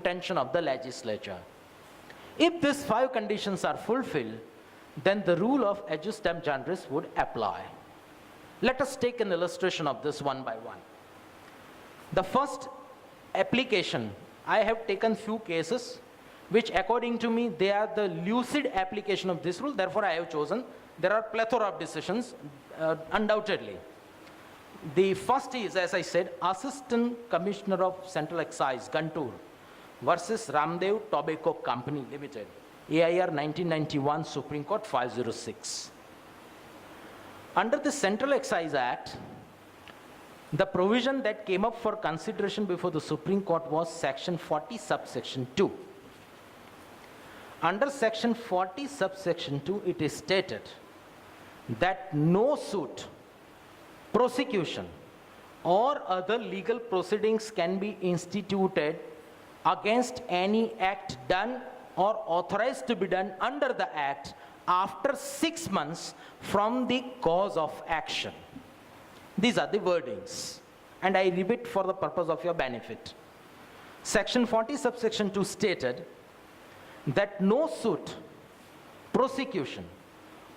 intention of the legislature. If these 5 conditions are fulfilled, then the rule of adjustum generis would apply. Let us take an illustration of this one by one. The first application, I have taken few cases which according to me they are the lucid application of this rule, therefore I have chosen. There are plethora of decisions undoubtedly. The first is, as I said, Assistant Commissioner of Central Excise, Guntur versus Ramdev Tobacco Company Limited, AIR 1991, Supreme Court 506. Under the Central Excise Act, the provision that came up for consideration before the Supreme Court was Section 40, subsection 2. Under Section 40, subsection 2, it is stated that no suit, prosecution, or other legal proceedings can be instituted against any act done or authorized to be done under the act after 6 months from the cause of action. These are the wordings, and I repeat for the purpose of your benefit. Section 40, subsection 2 stated that no suit, prosecution,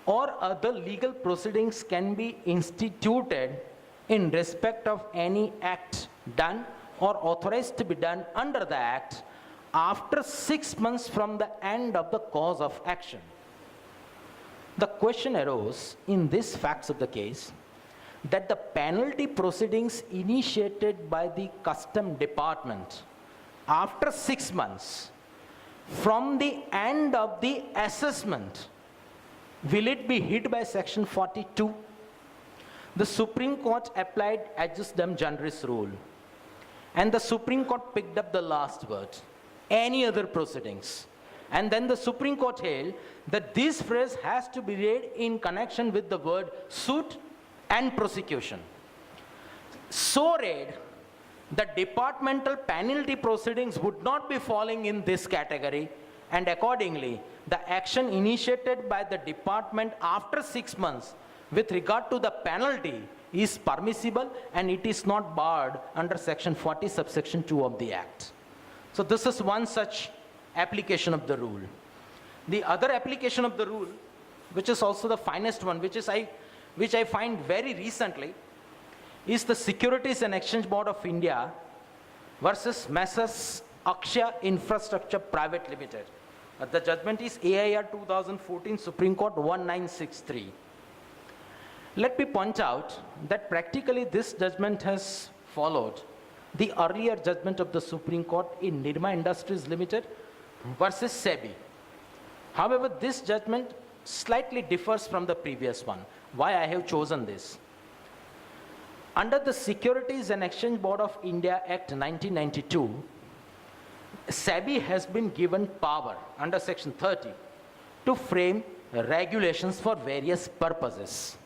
or other legal proceedings can be instituted in respect of any act done or authorized to be done under the act after 6 months from the end of the cause of action. The question arose in these facts of the case that the penalty proceedings initiated by the Custom Department after 6 months from the end of the assessment, will it be hit by Section 42? The Supreme Court applied adjustum generis rule, and the Supreme Court picked up the last word, any other proceedings. And then the Supreme Court held that this phrase has to be read in connection with the word suit and prosecution. So read, the departmental penalty proceedings would not be falling in this category, and accordingly, the action initiated by the department after 6 months with regard to the penalty is permissible, and it is not barred under Section 40, subsection 2 of the Act. So this is one such application of the rule. The other application of the rule, which is also the finest one, which I find very recently, is the Securities and Exchange Board of India versus Messrs. Akshaya Infrastructure Private Limited. The judgment is AIR 2014, Supreme Court 1963. Let me point out that practically this judgment has followed the earlier judgment of the Supreme Court in Nirma Industries Limited versus SEBI. However, this judgment slightly differs from the previous one. Why I have chosen this? Under the Securities and Exchange Board of India Act 1992, SEBI has been given power under Section 30 to frame regulations for various purposes.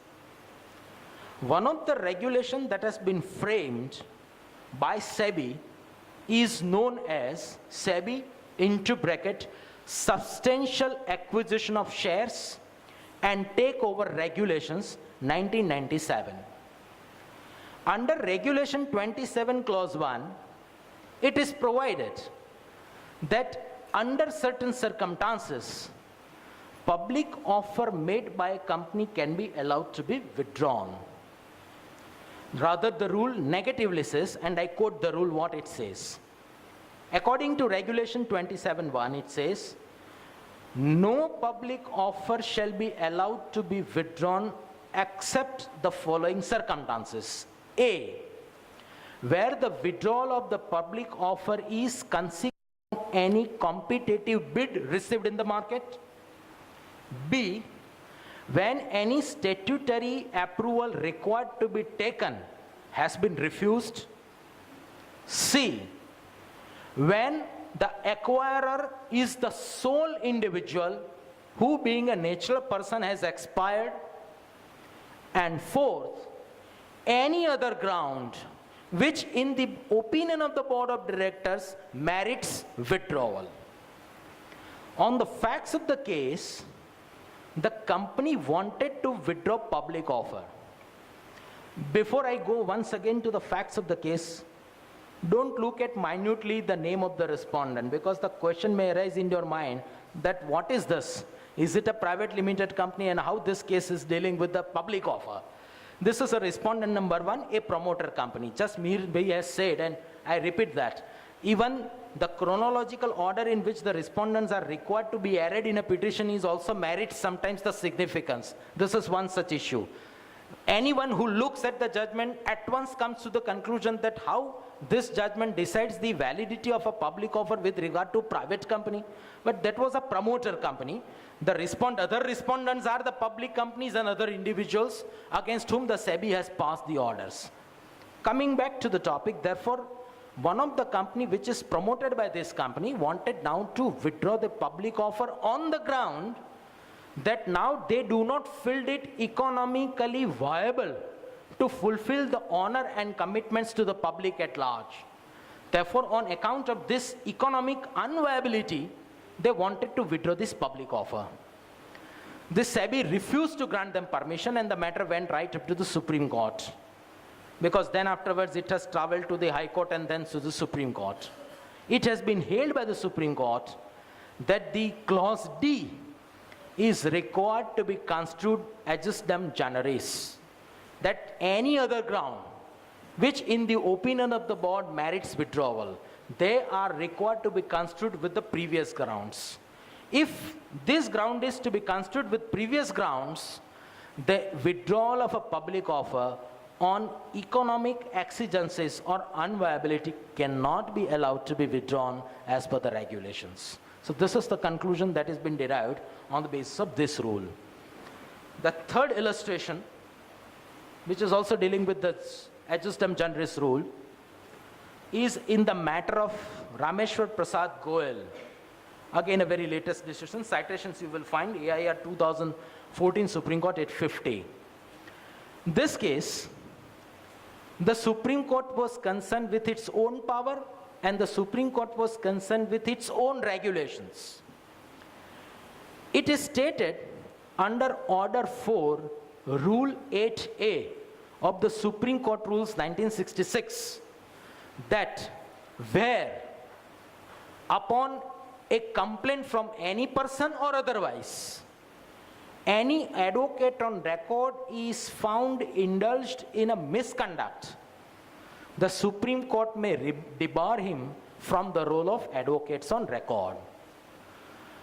One of the regulations that has been framed by SEBI is known as SEBI into bracket Substantial Acquisition of Shares and Takeover Regulations 1997. Under Regulation 27 Clause 1, it is provided that under certain circumstances, public offer made by a company can be allowed to be withdrawn. Rather, the rule negatively says, and I quote the rule what it says. According to Regulation 27(1), it says, no public offer shall be allowed to be withdrawn except the following circumstances. A, where the withdrawal of the public offer is consequent on any competitive bid received in the market. B, when any statutory approval required to be taken has been refused. C, when the acquirer is the sole individual who, being a natural person, has expired. And fourth, any other ground which in the opinion of the board of directors merits withdrawal. On the facts of the case, the company wanted to withdraw public offer. Before I go once again to the facts of the case, don't look at minutely the name of the respondent, because the question may arise in your mind that what is this? Is it a private limited company, and how this case is dealing with the public offer? This is a respondent number 1, a promoter company. Just Mir Bhai has said, and I repeat that. Even the chronological order in which the respondents are required to be added in a petition is also merits sometimes the significance. This is one such issue. Anyone who looks at the judgment at once comes to the conclusion that how this judgment decides the validity of a public offer with regard to private company. But that was a promoter company. The other respondents are the public companies and other individuals against whom the SEBI has passed the orders. Coming back to the topic, therefore, one of the company which is promoted by this company wanted now to withdraw the public offer on the ground that now they do not feel it economically viable to fulfill the honor and commitments to the public at large. Therefore, on account of this economic unviability, they wanted to withdraw this public offer. The SEBI refused to grant them permission, and the matter went right up to the Supreme Court. Because then afterwards it has traveled to the High Court and then to the Supreme Court. It has been held by the Supreme Court that the clause D is required to be construed adjustum generis, that any other ground which in the opinion of the board merits withdrawal, they are required to be construed with the previous grounds. If this ground is to be construed with previous grounds, the withdrawal of a public offer on economic exigencies or unviability cannot be allowed to be withdrawn as per the regulations. So this is the conclusion that has been derived on the basis of this rule. The third illustration, which is also dealing with the adjustum generis rule, is in the matter of Rameshwar Prasad Goel. Again, a very latest decision. Citations you will find, AIR 2014 Supreme Court 850. This case, the Supreme Court was concerned with its own power, and the Supreme Court was concerned with its own regulations. It is stated under Order 4, Rule 8A of the Supreme Court Rules 1966, that where upon a complaint from any person or otherwise, any advocate on record is found indulged in a misconduct, the Supreme Court may debar him from the role of advocates on record.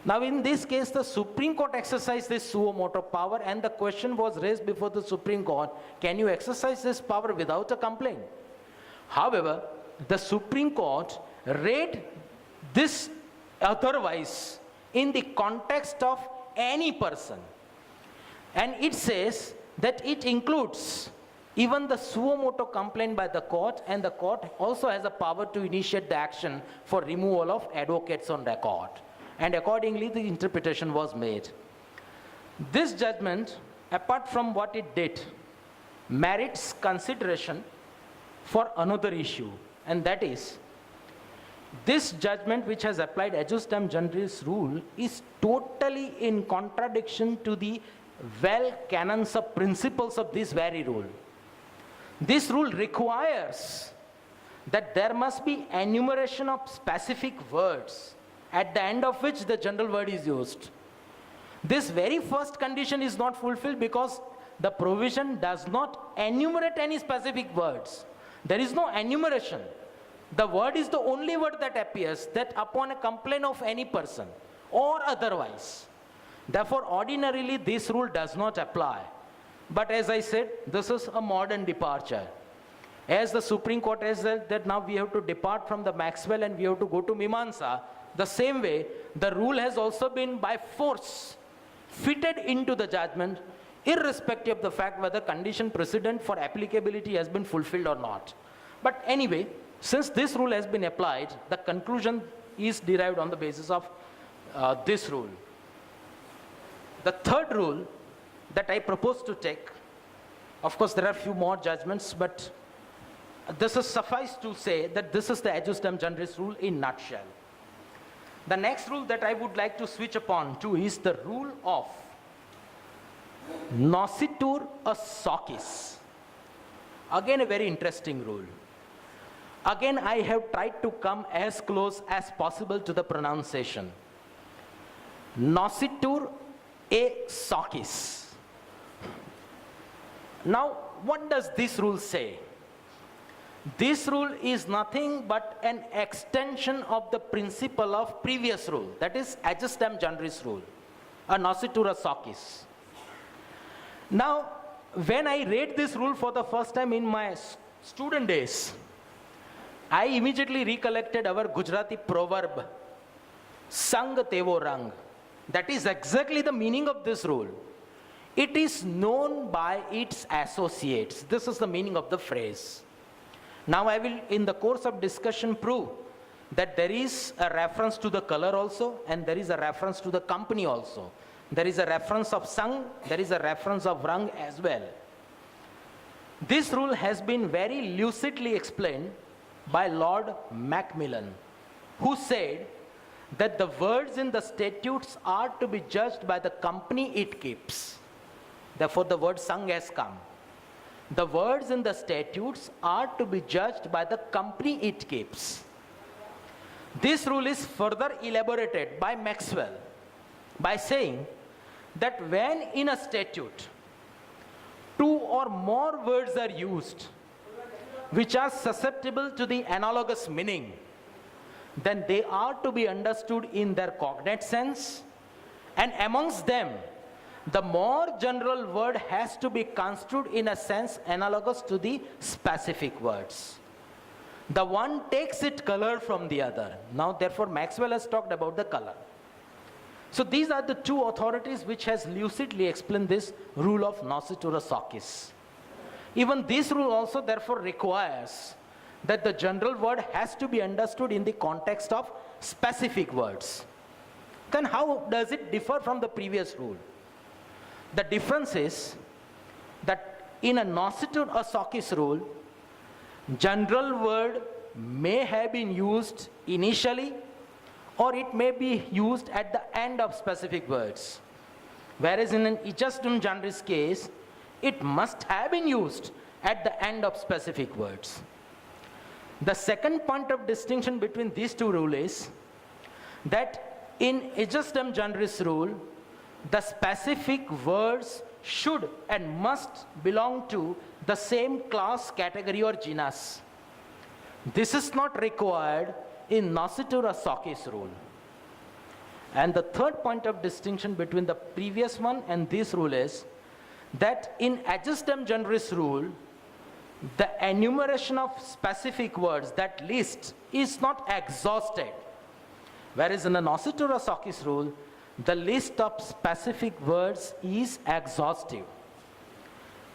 Now in this case, the Supreme Court exercised this suo motu power, and the question was raised before the Supreme Court, can you exercise this power without a complaint? However, the Supreme Court read this otherwise in the context of any person. And it says that it includes even the suo motu complaint by the court, and the court also has a power to initiate the action for removal of advocates on record. And accordingly, the interpretation was made. This judgment, apart from what it did, merits consideration for another issue, and that is, this judgment which has applied adjustum generis rule is totally in contradiction to the canons of principles of this very rule. This rule requires that there must be enumeration of specific words at the end of which the general word is used. This very first condition is not fulfilled because the provision does not enumerate any specific words. There is no enumeration. The word is the only word that appears, that upon a complaint of any person or otherwise. Therefore, ordinarily, this rule does not apply. But as I said, this is a modern departure. As the Supreme Court has said that now we have to depart from the Maxwell and we have to go to Mimamsa, the same way, the rule has also been by force fitted into the judgment, irrespective of the fact whether condition precedent for applicability has been fulfilled or not. But anyway, since this rule has been applied, the conclusion is derived on the basis of this rule. The third rule that I propose to take, of course there are few more judgments, but this is suffice to say that this is the adjustum generis rule in nutshell. The next rule that I would like to switch upon to is the rule of nositur a socis. Again, a very interesting rule. Again, I have tried to come as close as possible to the pronunciation. Nositur a socis. Now, what does this rule say? This rule is nothing but an extension of the principle of previous rule, that is adjustam generis rule, a nositur a socis. Now, when I read this rule for the first time in my student days, I immediately recollected our Gujarati proverb, Sang Tevo Rang. That is exactly the meaning of this rule. It is known by its associates. This is the meaning of the phrase. Now I will, in the course of discussion, prove that there is a reference to the color also, and there is a reference to the company also. There is a reference of Sang, there is a reference of Rang as well. This rule has been very lucidly explained by Lord Macmillan, who said that the words in the statutes are to be judged by the company it keeps. Therefore, the word Sang has come. The words in the statutes are to be judged by the company it keeps. This rule is further elaborated by Maxwell by saying that when in a statute, two or more words are used which are susceptible to the analogous meaning, then they are to be understood in their cognate sense, and amongst them, the more general word has to be construed in a sense analogous to the specific words. The one takes its color from the other. Now, therefore, Maxwell has talked about the color. So these are the two authorities which has lucidly explained this rule of nositur a socis. Even this rule also therefore requires that the general word has to be understood in the context of specific words. Then how does it differ from the previous rule? The difference is that in a nositur a socis rule, general word may have been used initially, or it may be used at the end of specific words. Whereas in an adjustam generis case, it must have been used at the end of specific words. The second point of distinction between these two rules is that in adjustam generis rule, the specific words should and must belong to the same class, category or genus. This is not required in nositur a socis rule. And the third point of distinction between the previous one and this rule is that in adjustam generis rule, the enumeration of specific words, that list, is not exhausted. Whereas in the nositur a socis rule, the list of specific words is exhaustive.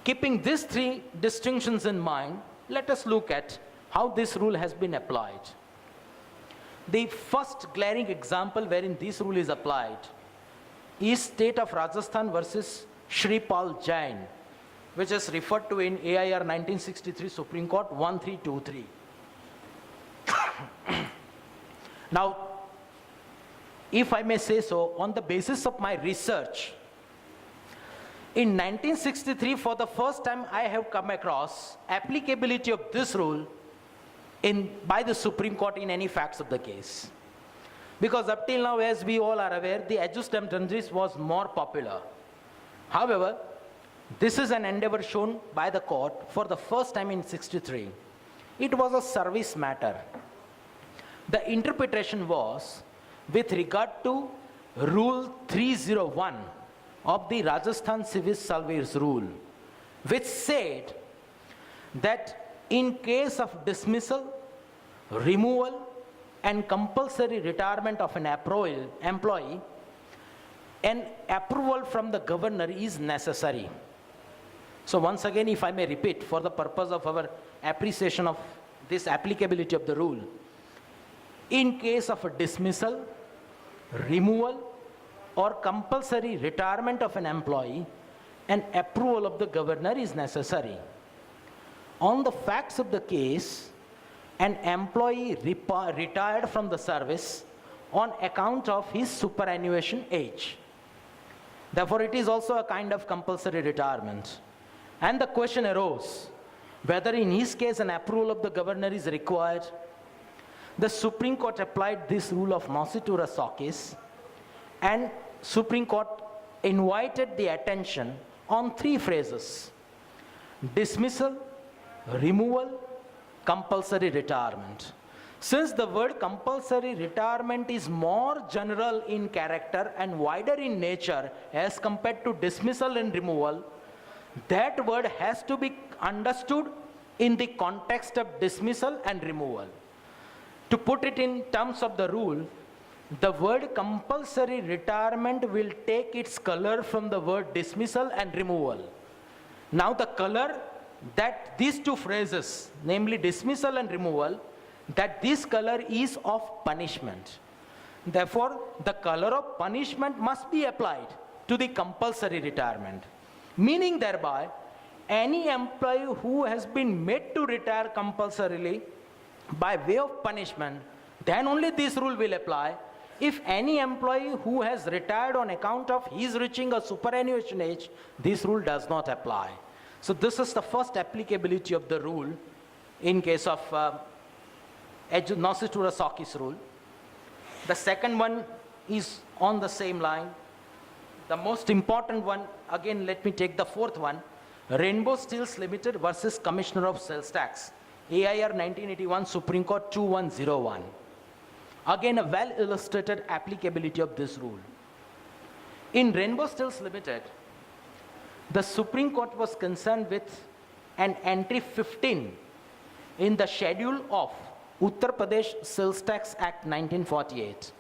Keeping these three distinctions in mind, let us look at how this rule has been applied. The first glaring example wherein this rule is applied is State of Rajasthan versus Shree Jain, which is referred to in AIR 1963 Supreme Court 1323. Now, if I may say so, on the basis of my research, in 1963, for the first time, I have come across applicability of this rule by the Supreme Court in any facts of the case. Because up till now, as we all are aware, the adjustam generis was more popular. However, this is an endeavor shown by the court for the first time in 63. It was a service matter. The interpretation was with regard to Rule 301 of the Rajasthan Civil Service Rule, which said that in case of dismissal, removal, and compulsory retirement of an employee, an approval from the governor is necessary. So once again, if I may repeat, for the purpose of our appreciation of this applicability of the rule, in case of a dismissal, removal, or compulsory retirement of an employee, an approval of the governor is necessary. On the facts of the case, an employee retired from the service on account of his superannuation age. Therefore, it is also a kind of compulsory retirement. And the question arose, whether in his case an approval of the governor is required. The Supreme Court applied this rule of nocitura socis, and Supreme Court invited the attention on three phrases: dismissal, removal, compulsory retirement. Since the word compulsory retirement is more general in character and wider in nature as compared to dismissal and removal, that word has to be understood in the context of dismissal and removal. To put it in terms of the rule, the word compulsory retirement will take its color from the word dismissal and removal. Now the color that these two phrases, namely dismissal and removal, that this color is of punishment. Therefore, the color of punishment must be applied to the compulsory retirement. Meaning thereby, any employee who has been made to retire compulsorily by way of punishment, then only this rule will apply. If any employee who has retired on account of his reaching a superannuation age, this rule does not apply. So this is the first applicability of the rule in case of nocitura socis rule. The second one is on the same line. The most important one, again let me take the fourth one, Rainbow Steels Limited versus Commissioner of Sales Tax, AIR 1981, Supreme Court 2101. Again, a well illustrated applicability of this rule. In Rainbow Steels Limited, the Supreme Court was concerned with an entry 15 in the schedule of Uttar Pradesh Sales Tax Act 1948.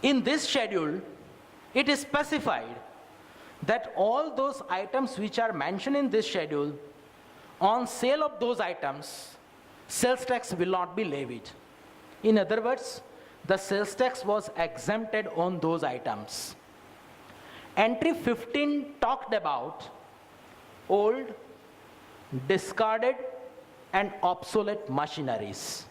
In this schedule, it is specified that all those items which are mentioned in this schedule, on sale of those items, sales tax will not be levied. In other words, the sales tax was exempted on those items. Entry 15 talked about old, discarded, and obsolete machineries.